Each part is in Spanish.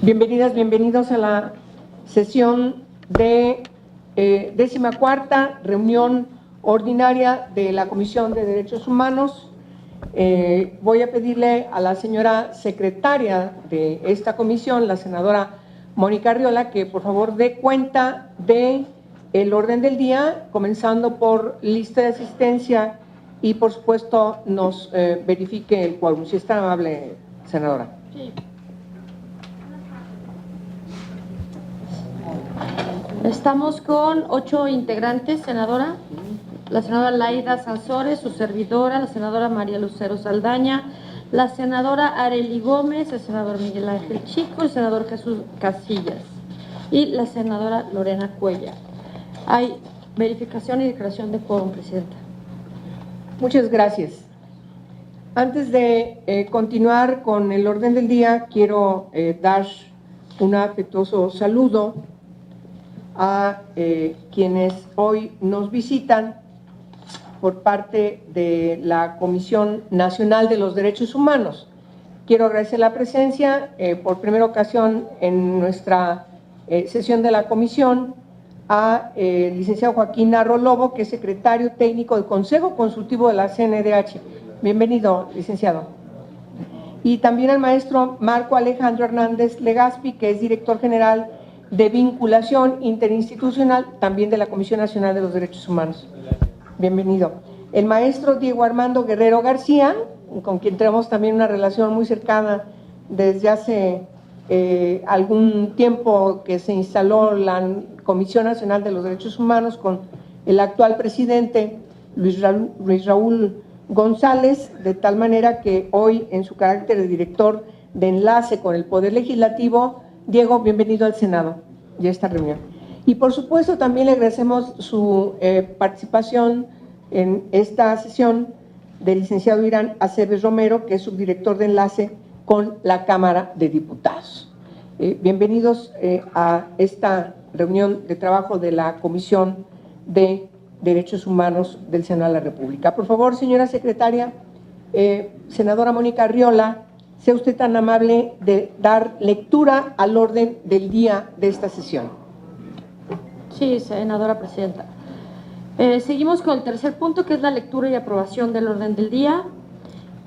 Bienvenidas, bienvenidos a la sesión de 14ª reunión ordinaria de la Comisión de Derechos Humanos. Voy a pedirle a la señora secretaria de esta comisión, la senadora Mónica Arriola, que por favor dé cuenta de el orden del día, comenzando por lista de asistencia y por supuesto nos verifique el quórum. Si está amable, senadora. Sí. Estamos con 8 integrantes, senadora. La senadora Laida Sansores, su servidora, la senadora María Lucero Saldaña, la senadora Arely Gómez, el senador Miguel Ángel Chico, el senador Jesús Casillas y la senadora Lorena Cuellar. Hay verificación y declaración de quórum, presidenta. Muchas gracias. Antes de continuar con el orden del día, quiero dar un afectuoso saludo a quienes hoy nos visitan por parte de la Comisión Nacional de los Derechos Humanos. Quiero agradecer la presencia por primera ocasión en nuestra sesión de la comisión a licenciado Joaquín Narro Lobo, que es secretario técnico del Consejo Consultivo de la CNDH. Bienvenido, licenciado. Y también al maestro Marco Alejandro Hernández Legaspi, que es director general de vinculación interinstitucional, también de la Comisión Nacional de los Derechos Humanos. Bienvenido. El maestro Diego Armando Guerrero García, con quien tenemos también una relación muy cercana desde hace algún tiempo que se instaló la Comisión Nacional de los Derechos Humanos con el actual presidente Luis Raúl González, de tal manera que hoy, en su carácter de director de enlace con el Poder Legislativo, Diego, bienvenido al Senado y a esta reunión. Y por supuesto también le agradecemos su participación en esta sesión del licenciado Irán Aceves Romero, que es subdirector de enlace con la Cámara de Diputados. Bienvenidos a esta reunión de trabajo de la Comisión de Derechos Humanos del Senado de la República. Por favor, señora secretaria, senadora Mónica Arriola, sea usted tan amable de dar lectura al orden del día de esta sesión. Sí, senadora presidenta. Seguimos con el tercer punto, que es la lectura y aprobación del orden del día.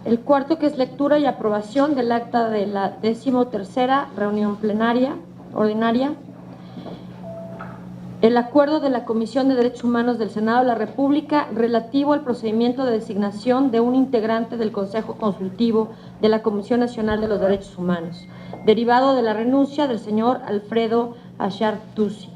El cuarto, que es lectura y aprobación del acta de la 13ª reunión plenaria ordinaria. El acuerdo de la Comisión de Derechos Humanos del Senado de la República relativo al procedimiento de designación de un integrante del Consejo Consultivo de la Comisión Nacional de los Derechos Humanos, derivado de la renuncia del señor Alfredo Achar Tusi.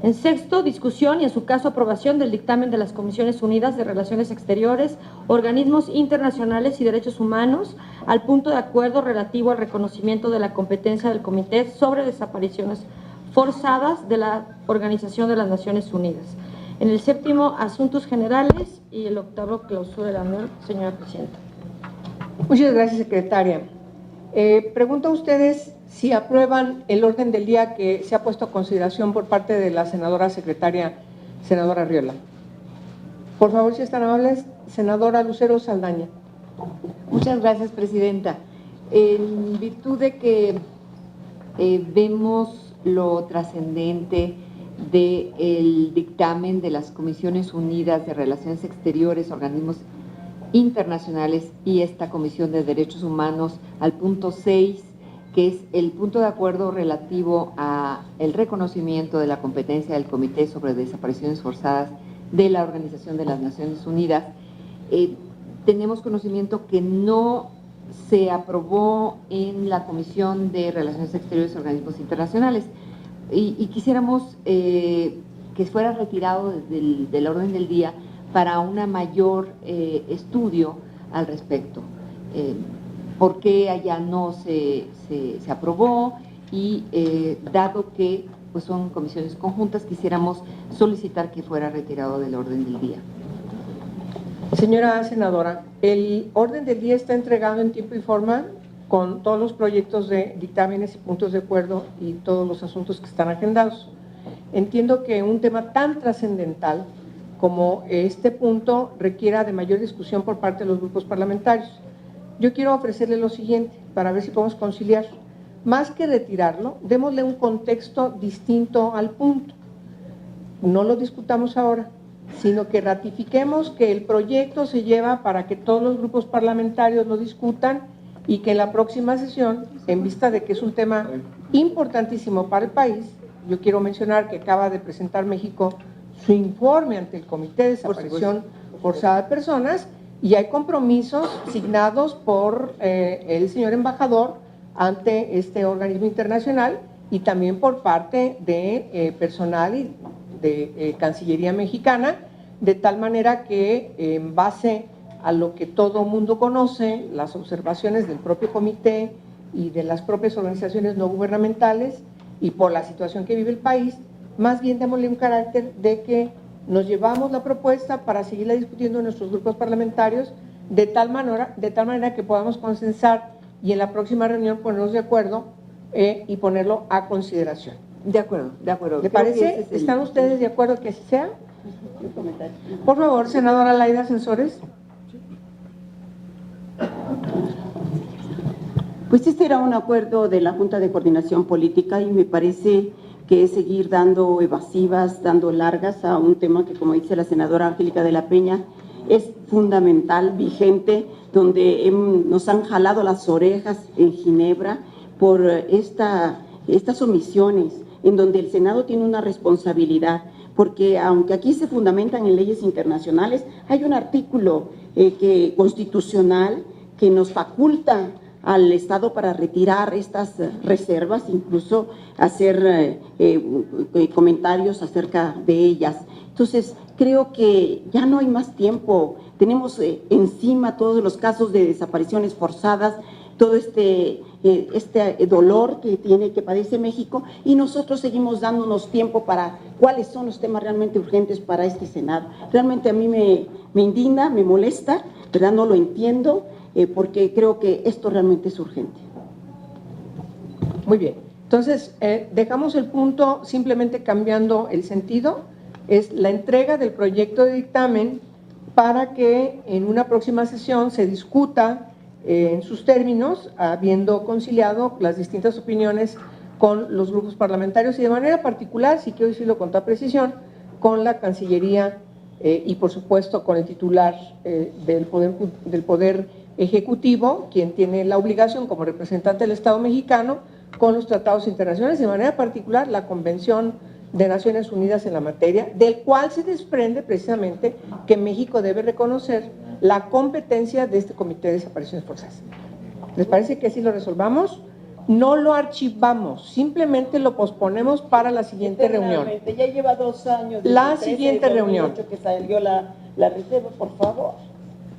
En sexto, discusión y en su caso aprobación del dictamen de las Comisiones Unidas de Relaciones Exteriores, Organismos Internacionales y Derechos Humanos al punto de acuerdo relativo al reconocimiento de la competencia del Comité sobre Desapariciones Forzadas de la Organización de las Naciones Unidas. En el séptimo, asuntos generales, y el octavo, clausura de la reunión, señora presidenta. Muchas gracias, secretaria. Pregunto a ustedes si aprueban el orden del día que se ha puesto a consideración por parte de la senadora secretaria, senadora Arriola. Por favor, si están amables, senadora Lucero Saldaña. Muchas gracias, presidenta. En virtud de que vemos lo trascendente del dictamen de las Comisiones Unidas de Relaciones Exteriores, Organismos Internacionales y esta Comisión de Derechos Humanos al punto 6, que es el punto de acuerdo relativo a el reconocimiento de la competencia del Comité sobre Desapariciones Forzadas de la Organización de las Naciones Unidas, tenemos conocimiento que no se aprobó en la Comisión de Relaciones Exteriores y Organismos Internacionales y quisiéramos que fuera retirado del orden del día para una mayor estudio al respecto. ¿Por qué allá no se aprobó? Y dado que pues son comisiones conjuntas, quisiéramos solicitar que fuera retirado del orden del día. Señora senadora, el orden del día está entregado en tiempo y forma con todos los proyectos de dictámenes y puntos de acuerdo y todos los asuntos que están agendados. Entiendo que un tema tan trascendental como este punto requiera de mayor discusión por parte de los grupos parlamentarios. yo quiero ofrecerle lo siguiente, para ver si podemos conciliar. Más que retirarlo, démosle un contexto distinto al punto. No lo discutamos ahora, sino que ratifiquemos que el proyecto se lleva para que todos los grupos parlamentarios lo discutan y que en la próxima sesión, en vista de que es un tema importantísimo para el país, yo quiero mencionar que acaba de presentar México su informe ante el Comité de Desaparición Forzada de Personas y hay compromisos signados por el señor embajador ante este organismo internacional y también por parte de personal y de Cancillería Mexicana, de tal manera que en base a lo que todo mundo conoce, las observaciones del propio comité y de las propias organizaciones no gubernamentales y por la situación que vive el país, más bien démosle un carácter de que nos llevamos la propuesta para seguirla discutiendo en nuestros grupos parlamentarios de tal manera que podamos consensar y en la próxima reunión ponernos de acuerdo y ponerlo a consideración. De acuerdo, de acuerdo. ¿Le Creo que parece? ese es el- ¿Están ustedes de acuerdo que así sea? Por favor, senadora Laida Sansores. Pues este era un acuerdo de la Junta de Coordinación Política y me parece que es seguir dando evasivas, dando largas a un tema que, como dice la senadora Angélica de la Peña, es fundamental, vigente, donde nos han jalado las orejas en Ginebra por estas omisiones, en donde el Senado tiene una responsabilidad, porque aunque aquí se fundamentan en leyes internacionales, hay un artículo constitucional que nos faculta al Estado para retirar estas reservas, incluso hacer comentarios acerca de ellas. Entonces, creo que ya no hay más tiempo. Tenemos encima todos los casos de desapariciones forzadas, todo este dolor que padece México, y nosotros seguimos dándonos tiempo para cuáles son los temas realmente urgentes para este Senado. Realmente a mí me indigna, me molesta, ¿verdad? No lo entiendo, porque creo que esto realmente es urgente. Muy bien. Entonces, dejamos el punto simplemente cambiando el sentido. Es la entrega del proyecto de dictamen para que en una próxima sesión se discuta en sus términos, habiendo conciliado las distintas opiniones con los grupos parlamentarios y de manera particular, si quiero decirlo con toda precisión, con la Cancillería y por supuesto con el titular del Poder Ejecutivo, quien tiene la obligación como representante del Estado mexicano con los tratados internacionales, de manera particular la Convención de Naciones Unidas en la materia, del cual se desprende precisamente que México debe reconocer la competencia de este Comité de Desapariciones Forzadas. ¿Les parece que así lo resolvamos? No lo archivamos, simplemente lo posponemos para la siguiente reunión. Ya lleva 2 años. La siguiente reunión. Que salió la reserva, por favor.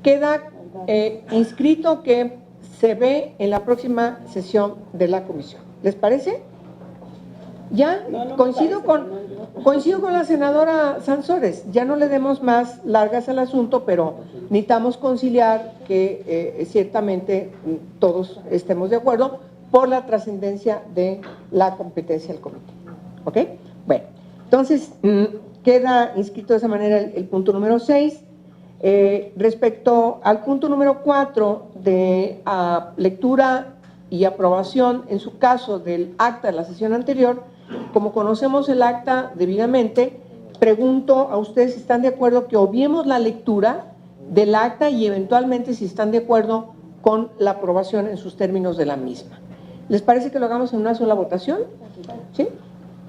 Queda inscrito que se ve en la próxima sesión de la comisión. ¿Les parece? Ya, No coincido con la senadora Sansores, ya no le demos más largas al asunto, pero necesitamos conciliar que ciertamente todos estemos de acuerdo por la trascendencia de la competencia del comité. ¿Ok? Bueno, entonces queda inscrito de esa manera el punto número 6. Respecto al punto número 4 de lectura y aprobación, en su caso, del acta de la sesión anterior, como conocemos el acta debidamente, pregunto a ustedes si están de acuerdo que obviemos la lectura del acta y eventualmente si están de acuerdo con la aprobación en sus términos de la misma. ¿Les parece que lo hagamos en una sola votación? ¿Sí?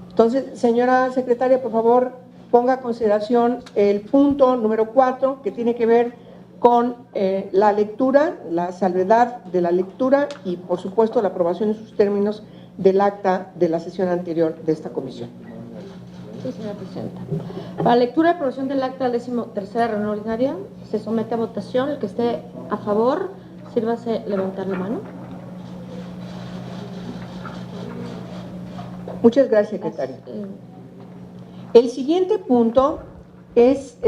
Entonces, señora secretaria, por favor, ponga a consideración el punto número 4, que tiene que ver con la lectura, la salvedad de la lectura y, por supuesto, la aprobación en sus términos del acta de la sesión anterior de esta comisión. Sí, señora presidenta. Para lectura y aprobación del acta de la 13ª reunión ordinaria, se somete a votación. El que esté a favor, sírvase levantar la mano. Muchas gracias, secretaria. El siguiente punto es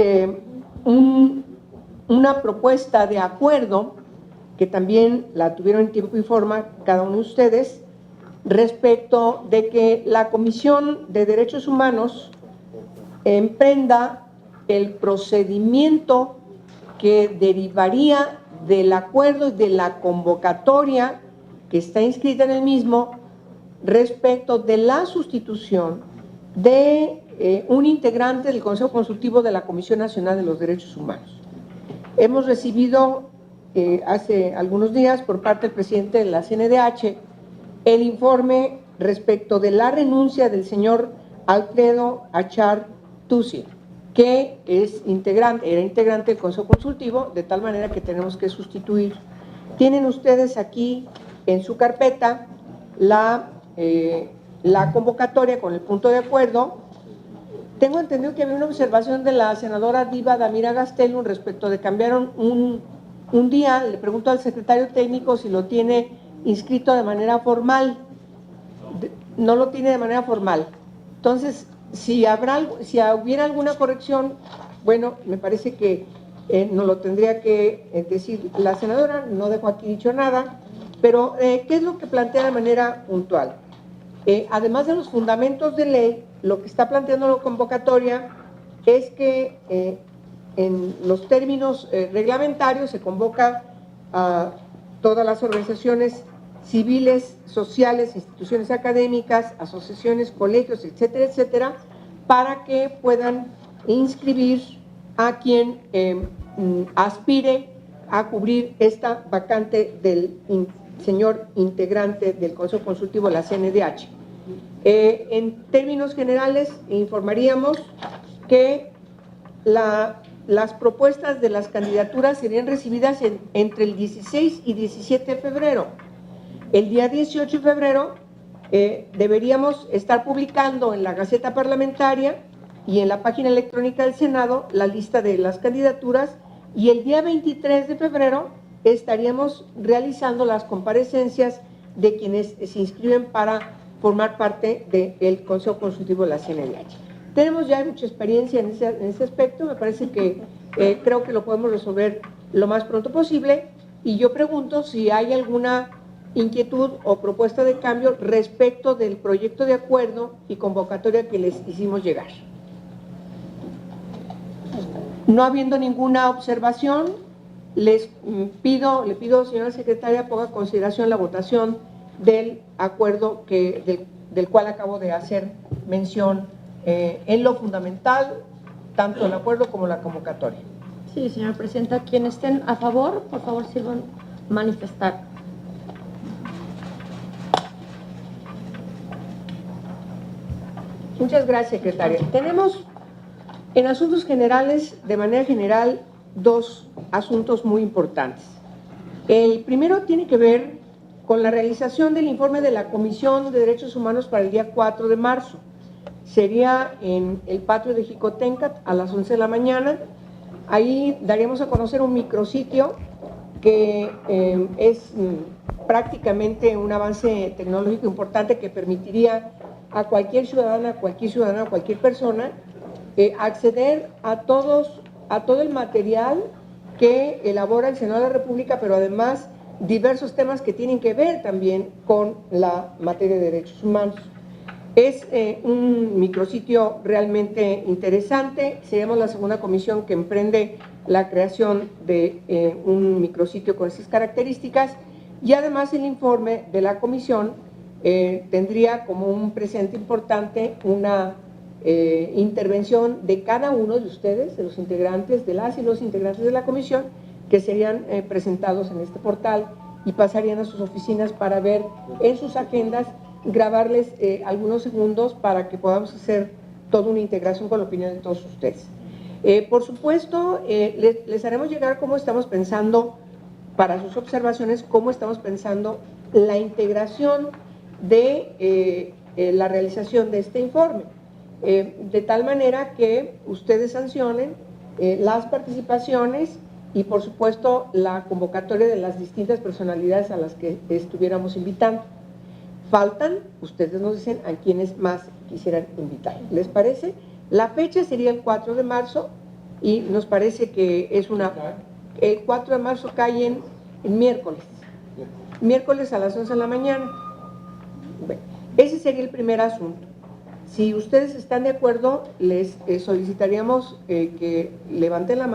una propuesta de acuerdo que también la tuvieron en tiempo y forma cada uno de ustedes, respecto de que la Comisión de Derechos Humanos emprenda el procedimiento que derivaría del acuerdo y de la convocatoria que está inscrita en el mismo respecto de la sustitución de un integrante del Consejo Consultivo de la Comisión Nacional de los Derechos Humanos. Hemos recibido hace algunos días por parte del presidente de la CNDH el informe respecto de la renuncia del señor Alfredo Achar Tusi, que era integrante del Consejo Consultivo, de tal manera que tenemos que sustituir. Tienen ustedes aquí en su carpeta la convocatoria con el punto de acuerdo. Tengo entendido que había una observación de la senadora Diva Damira Gastelum respecto de cambiaron un día. Le pregunto al secretario técnico si lo tiene inscrito de manera formal. No lo tiene de manera formal. Entonces, si hubiera alguna corrección, bueno, me parece que nos lo tendría que decir la senadora. No dejo aquí dicho nada, pero ¿qué es lo que plantea de manera puntual? Además de los fundamentos de ley, lo que está planteando la convocatoria es que en los términos reglamentarios se convoca a todas las organizaciones civiles, sociales, instituciones académicas, asociaciones, colegios, etcétera, etcétera, para que puedan inscribir a quien aspire a cubrir esta vacante del señor integrante del Consejo Consultivo de la CNDH. En términos generales, informaríamos que las propuestas de las candidaturas serían recibidas entre el 16 y 17 de febrero. El día 18 de febrero deberíamos estar publicando en la Gaceta Parlamentaria y en la página electrónica del Senado la lista de las candidaturas, y el día 23 de febrero estaríamos realizando las comparecencias de quienes se inscriben para formar parte del Consejo Consultivo de la CNDH. Tenemos ya mucha experiencia en ese aspecto. Me parece que creo que lo podemos resolver lo más pronto posible, y yo pregunto si hay alguna inquietud o propuesta de cambio respecto del proyecto de acuerdo y convocatoria que les hicimos llegar. No habiendo ninguna observación, le pido, señora secretaria, ponga en consideración la votación del acuerdo del cual acabo de hacer mención en lo fundamental, tanto el acuerdo como la convocatoria. Sí, señora presidenta, quienes estén a favor, por favor, sirvan manifestar. Muchas gracias, secretaria. Tenemos en asuntos generales, de manera general, dos asuntos muy importantes. El primero tiene que ver con la realización del informe de la Comisión de Derechos Humanos para el día 4 de marzo. Sería en el patio de Jicotencat a las 11 de la mañana. Ahí daríamos a conocer un micrositio que es prácticamente un avance tecnológico importante que permitiría a cualquier ciudadana, cualquier persona acceder a todo el material que elabora el Senado de la República, pero además diversos temas que tienen que ver también con la materia de derechos humanos. Es un micrositio realmente interesante. Seremos la segunda comisión que emprende la creación de un micrositio con esas características, y además el informe de la comisión tendría como un presente importante una intervención de cada uno de ustedes, de los integrantes, de las y los integrantes de la comisión, que serían presentados en este portal y pasarían a sus oficinas para ver en sus agendas, grabarles algunos segundos para que podamos hacer toda una integración con la opinión de todos ustedes. Por supuesto, les haremos llegar cómo estamos pensando, para sus observaciones, cómo estamos pensando la integración de la realización de este informe, de tal manera que ustedes sancionen las participaciones y, por supuesto, la convocatoria de las distintas personalidades a las que estuviéramos invitando. Faltan, ustedes nos dicen a quienes más quisieran invitar. ¿Les parece? La fecha sería el 4 de marzo y nos parece que es el 4 de marzo cae en miércoles a las 11 de la mañana. Bueno, ese sería el primer asunto. Si ustedes están de acuerdo, les solicitaríamos que levanten la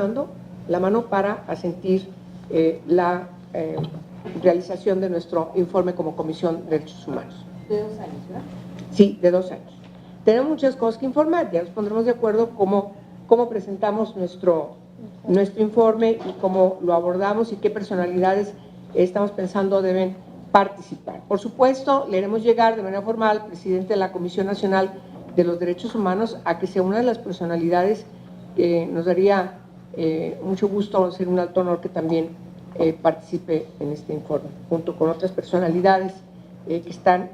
la mano para asentir la realización de nuestro informe como Comisión de Derechos Humanos. De 2 años, ¿verdad? Sí, de 2 años. Tenemos muchas cosas que informar, ya nos pondremos de acuerdo cómo presentamos nuestro informe y cómo lo abordamos y qué personalidades estamos pensando deben participar. Por supuesto, le haremos llegar de manera formal al presidente de la Comisión Nacional de los Derechos Humanos a que sea una de las personalidades que nos daría mucho gusto, ser un alto honor que también participe en este informe, junto con otras personalidades que están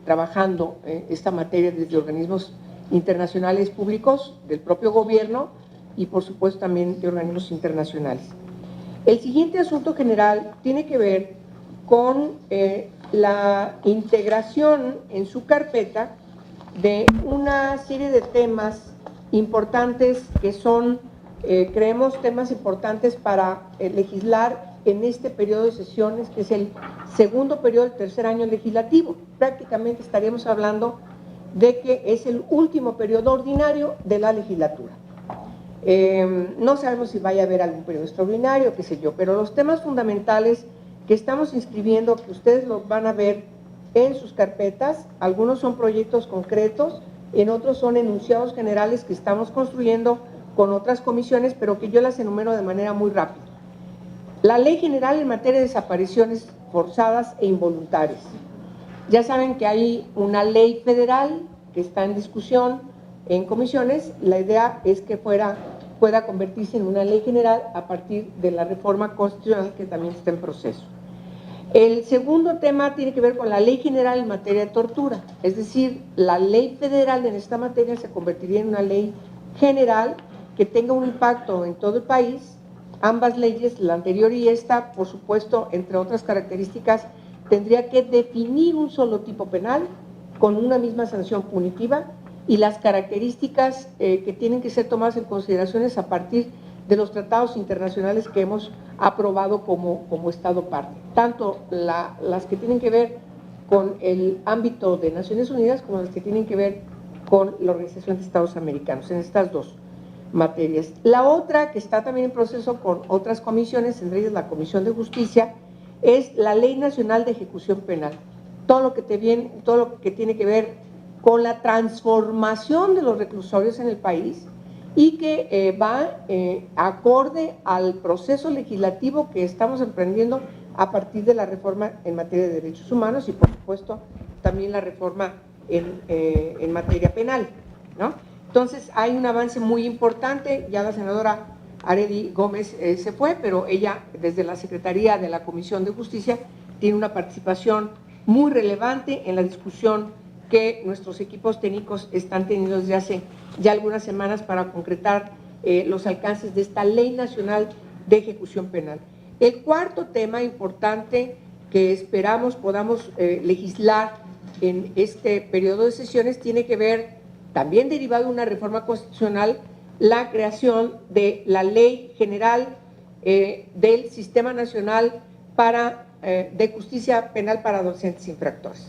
trabajando esta materia desde organismos internacionales públicos, del propio gobierno y por supuesto también de organismos internacionales. El siguiente asunto general tiene que ver con la integración en su carpeta de una serie de temas importantes que son, creemos, temas importantes para legislar en este periodo de sesiones, que es el segundo periodo del tercer año legislativo. Prácticamente estaríamos hablando de que es el último periodo ordinario de la legislatura. No sabemos si vaya a haber algún periodo extraordinario, qué sé yo, pero los temas fundamentales que estamos inscribiendo, que ustedes los van a ver en sus carpetas, algunos son proyectos concretos, en otros son enunciados generales que estamos construyendo con otras comisiones, pero que yo las enumero de manera muy rápida. La Ley General en materia de desapariciones forzadas e involuntarias. Ya saben que hay una ley federal que está en discusión en comisiones. La idea es que pueda convertirse en una ley general a partir de la reforma constitucional que también está en proceso. El segundo tema tiene que ver con la Ley General en materia de tortura, es decir, la ley federal en esta materia se convertiría en una ley general que tenga un impacto en todo el país. Ambas leyes, la anterior y esta, por supuesto, entre otras características, tendría que definir un solo tipo penal con una misma sanción punitiva y las características que tienen que ser tomadas en consideración a partir de los tratados internacionales que hemos aprobado como Estado parte, tanto las que tienen que ver con el ámbito de Naciones Unidas como las que tienen que ver con la Organización de Estados Americanos, en estas dos materias. La otra, que está también en proceso con otras comisiones, entre ellas la Comisión de Justicia, es la Ley Nacional de Ejecución Penal. Todo lo que tiene que ver con la transformación de los reclusorios en el país y que va acorde al proceso legislativo que estamos emprendiendo a partir de la reforma en materia de derechos humanos y, por supuesto, también la reforma en materia penal, ¿no? Entonces, hay un avance muy importante. Ya la senadora Arely Gómez se fue, pero ella, desde la Secretaría de la Comisión de Justicia, tiene una participación muy relevante en la discusión que nuestros equipos técnicos están teniendo desde hace ya algunas semanas para concretar los alcances de esta Ley Nacional de Ejecución Penal. El cuarto tema importante que esperamos podamos legislar en este periodo de sesiones tiene que ver, también derivado de una reforma constitucional, la creación de la Ley General del Sistema Nacional de Justicia Penal para Adolescentes Infractores.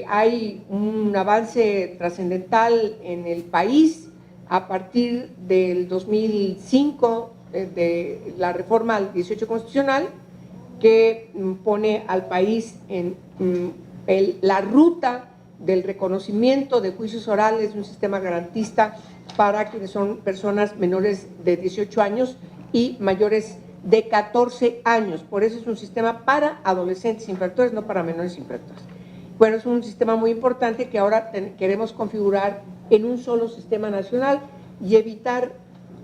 Hay un avance trascendental en el país a partir del 2005 de la reforma al 18 constitucional que pone al país en la ruta del reconocimiento de juicios orales de un sistema garantista para quienes son personas menores de 18 años y mayores de 14 años. Por eso es un sistema para adolescentes infractores, no para menores infractores. Bueno, es un sistema muy importante que ahora queremos configurar en un solo sistema nacional y evitar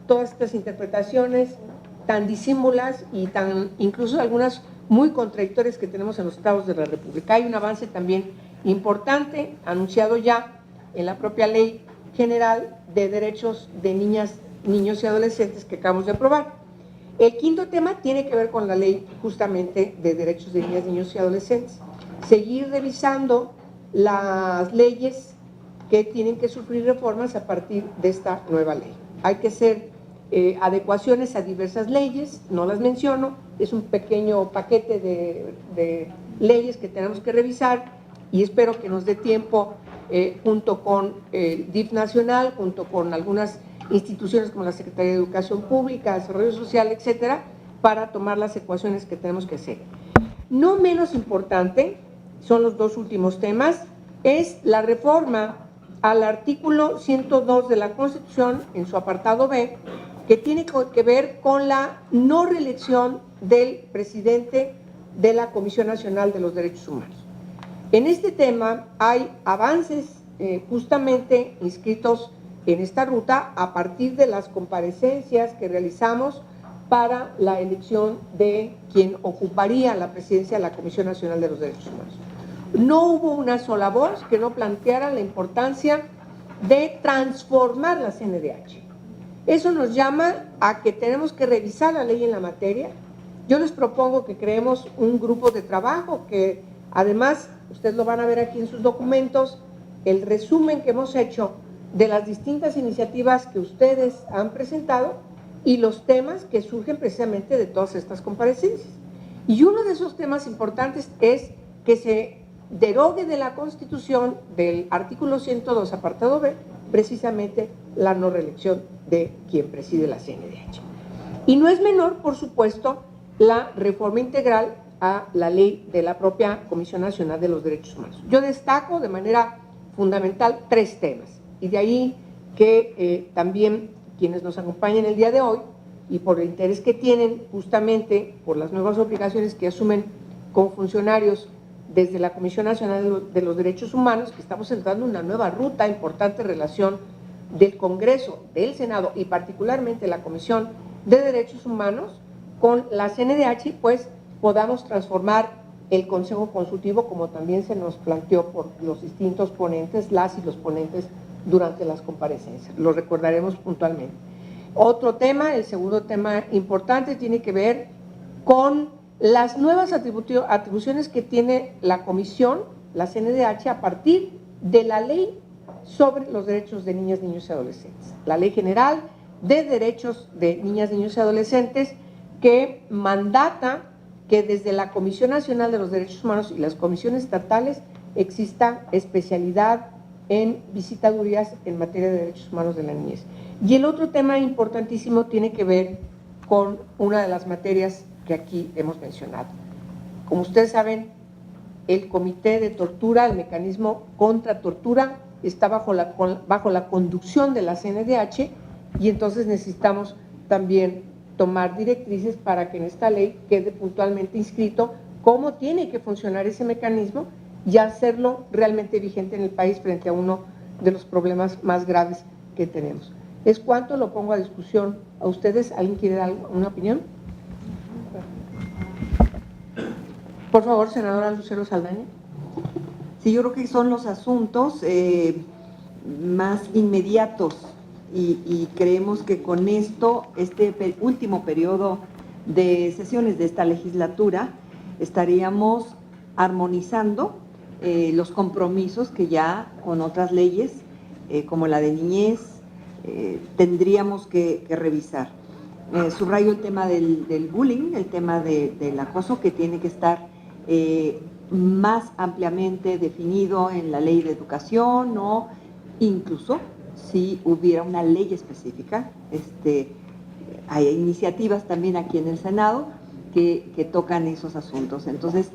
todas estas interpretaciones tan disímulas y tan incluso algunas muy contradictorias que tenemos en los estados de la República. Hay un avance también importante, anunciado ya en la propia Ley General de Derechos de Niñas, Niños y Adolescentes que acabamos de aprobar. El quinto tema tiene que ver con la Ley justamente de Derechos de Niñas, Niños y Adolescentes. Seguir revisando las leyes que tienen que sufrir reformas a partir de esta nueva ley. Hay que hacer adecuaciones a diversas leyes, no las menciono, es un pequeño paquete de leyes que tenemos que revisar y espero que nos dé tiempo junto con el DIF nacional, junto con algunas instituciones como la Secretaría de Educación Pública, Desarrollo Social, etcétera, para tomar las ecuaciones que tenemos que hacer. No menos importante, son los dos últimos temas, es la reforma al artículo 102 de la Constitución, en su apartado B, que tiene que ver con la no reelección del presidente de la Comisión Nacional de los Derechos Humanos. En este tema hay avances justamente inscritos en esta ruta a partir de las comparecencias que realizamos para la elección de quien ocuparía la presidencia de la Comisión Nacional de los Derechos Humanos. No hubo una sola voz que no planteara la importancia de transformar la CNDH. Eso nos llama a que tenemos que revisar la ley en la materia. Yo les propongo que creemos un grupo de trabajo que además, ustedes lo van a ver aquí en sus documentos, el resumen que hemos hecho de las distintas iniciativas que ustedes han presentado y los temas que surgen precisamente de todas estas comparecencias. Y uno de esos temas importantes es que se derogue de la Constitución, del artículo 102, apartado B, precisamente la no reelección de quien preside la CNDH. Y no es menor, por supuesto, la reforma integral a la ley de la propia Comisión Nacional de los Derechos Humanos. Yo destaco de manera fundamental 3 temas, y de ahí que también quienes nos acompañan el día de hoy, y por el interés que tienen justamente por las nuevas obligaciones que asumen como funcionarios desde la Comisión Nacional de los Derechos Humanos, que estamos entrando en una nueva ruta, importante relación del Congreso, del Senado y particularmente la Comisión de Derechos Humanos con la CNDH, pues podamos transformar el Consejo Consultivo, como también se nos planteó por los distintos ponentes, las y los ponentes durante las comparecencias. Lo recordaremos puntualmente. Otro tema, el segundo tema importante, tiene que ver con las nuevas atribuciones que tiene la Comisión, la CNDH, a partir de la Ley sobre los Derechos de Niñas, Niños y Adolescentes. La Ley General de Derechos de Niñas, Niños y Adolescentes, que mandata que desde la Comisión Nacional de los Derechos Humanos y las comisiones estatales exista especialidad en visitadurías en materia de derechos humanos de la niñez. Y el otro tema importantísimo tiene que ver con una de las materias que aquí hemos mencionado. Como ustedes saben, el Comité de Tortura, el mecanismo contra tortura, está bajo la conducción de la CNDH, y entonces necesitamos también tomar directrices para que en esta ley quede puntualmente inscrito cómo tiene que funcionar ese mecanismo y hacerlo realmente vigente en el país frente a uno de los problemas más graves que tenemos. Es cuanto, lo pongo a discusión a ustedes. ¿Alguien quiere dar una opinión? Por favor, senadora Lucero Saldaña. Sí, yo creo que son los asuntos más inmediatos y creemos que con esto, este último periodo de sesiones de esta legislatura, estaríamos armonizando los compromisos que ya con otras leyes, como la de niñez, tendríamos que revisar. Subrayo el tema del bullying, el tema del acoso, que tiene que estar más ampliamente definido en la ley de educación, o incluso si hubiera una ley específica. Hay iniciativas también aquí en el Senado que tocan esos asuntos. Entonces,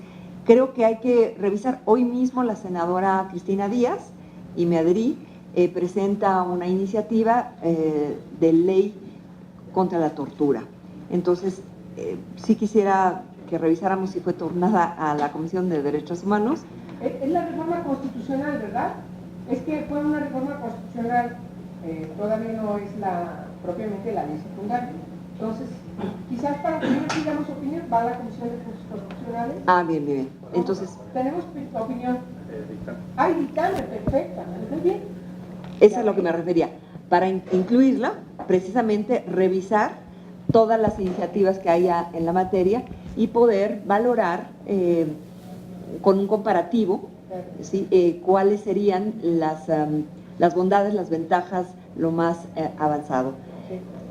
creo que hay que revisar. Hoy mismo la senadora Cristina Díaz, y me adherí, presenta una iniciativa de ley contra la tortura. Entonces, sí quisiera que revisáramos si fue turnada a la Comisión de Derechos Humanos. Es la reforma constitucional, ¿verdad? Es que fue una reforma constitucional, todavía no es propiamente la ley secundaria. Entonces, quizás para que no pidamos opinión, va a la Comisión de Juicios Constitucionales. Ah, bien, bien. Entonces, ¿tenemos opinión? Hay dictamen, perfecta, muy bien. Eso es lo que me refería. Para incluirla, precisamente revisar todas las iniciativas que haya en la materia y poder valorar con un comparativo, ¿sí? Cuáles serían las bondades, las ventajas, lo más avanzado.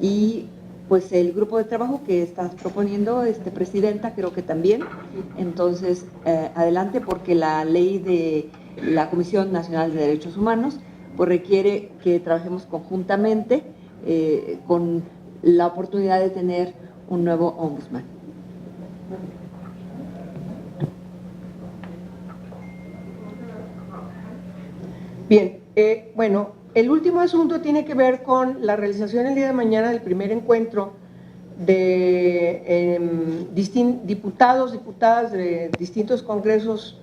Y pues el grupo de trabajo que estás proponiendo, Presidenta, creo que también. Entonces, adelante, porque la ley de la Comisión Nacional de Derechos Humanos pues requiere que trabajemos conjuntamente con la oportunidad de tener un nuevo ombudsman. Bien, bueno, el último asunto tiene que ver con la realización el día de mañana del primer encuentro de diputados, diputadas de distintos congresos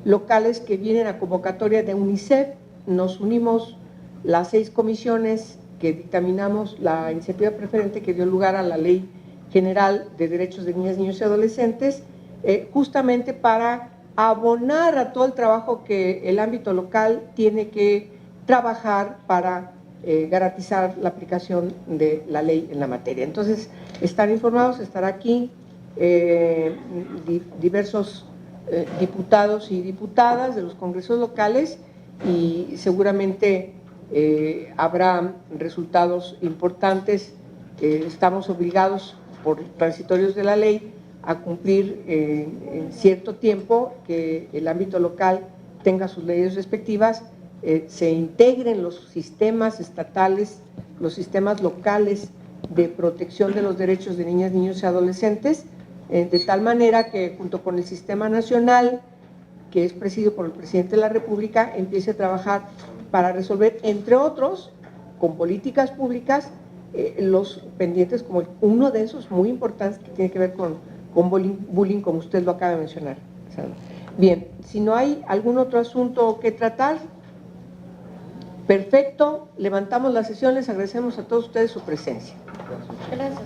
locales que vienen a convocatoria de UNICEF. Nos unimos las 6 comisiones que dictaminamos la iniciativa preferente que dio lugar a la Ley General de Derechos de Niñas, Niños y Adolescentes, justamente para abonar a todo el trabajo que el ámbito local tiene que trabajar para garantizar la aplicación de la ley en la materia. Entonces, están informados, estará aquí diversos diputados y diputadas de los congresos locales y seguramente habrá resultados importantes. Estamos obligados por transitorios de la ley a cumplir en cierto tiempo, que el ámbito local tenga sus leyes respectivas, se integren los sistemas estatales, los sistemas locales de protección de los derechos de niñas, niños y adolescentes, de tal manera que junto con el sistema nacional, que es presidido por el presidente de la República, empiece a trabajar para resolver, entre otros, con políticas públicas, los pendientes, como uno de esos muy importantes que tiene que ver con bullying, como usted lo acaba de mencionar. Bien, si no hay algún otro asunto que tratar, perfecto, levantamos la sesión, les agradecemos a todos ustedes su presencia. Gracias.